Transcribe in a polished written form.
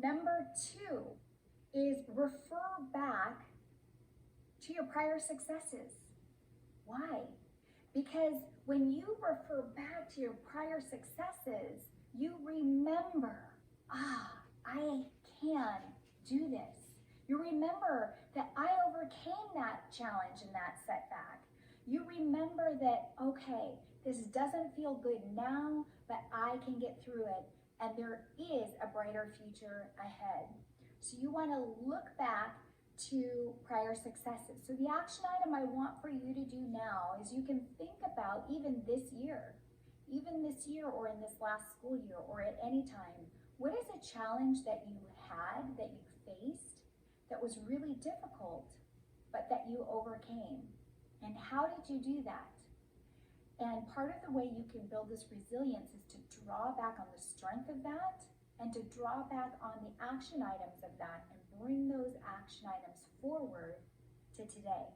Number 2 is refer back to your prior successes. Why? Because when you refer back to your prior successes, you remember, I can do this. You remember that I overcame that challenge and that setback. You remember that, okay, this doesn't feel good now, but I can get through it, and there is a brighter future ahead. So you want to look back to prior successes. So the action item I want for you to do now is you can think about even this year or in this last school year or at any time, what is a challenge that you had, that you faced, that was really difficult, but that you overcame? And how did you do that? And part of the way you can build this resilience is to draw back on the strength of that and to draw back on the action items of that and bring those action items forward to today.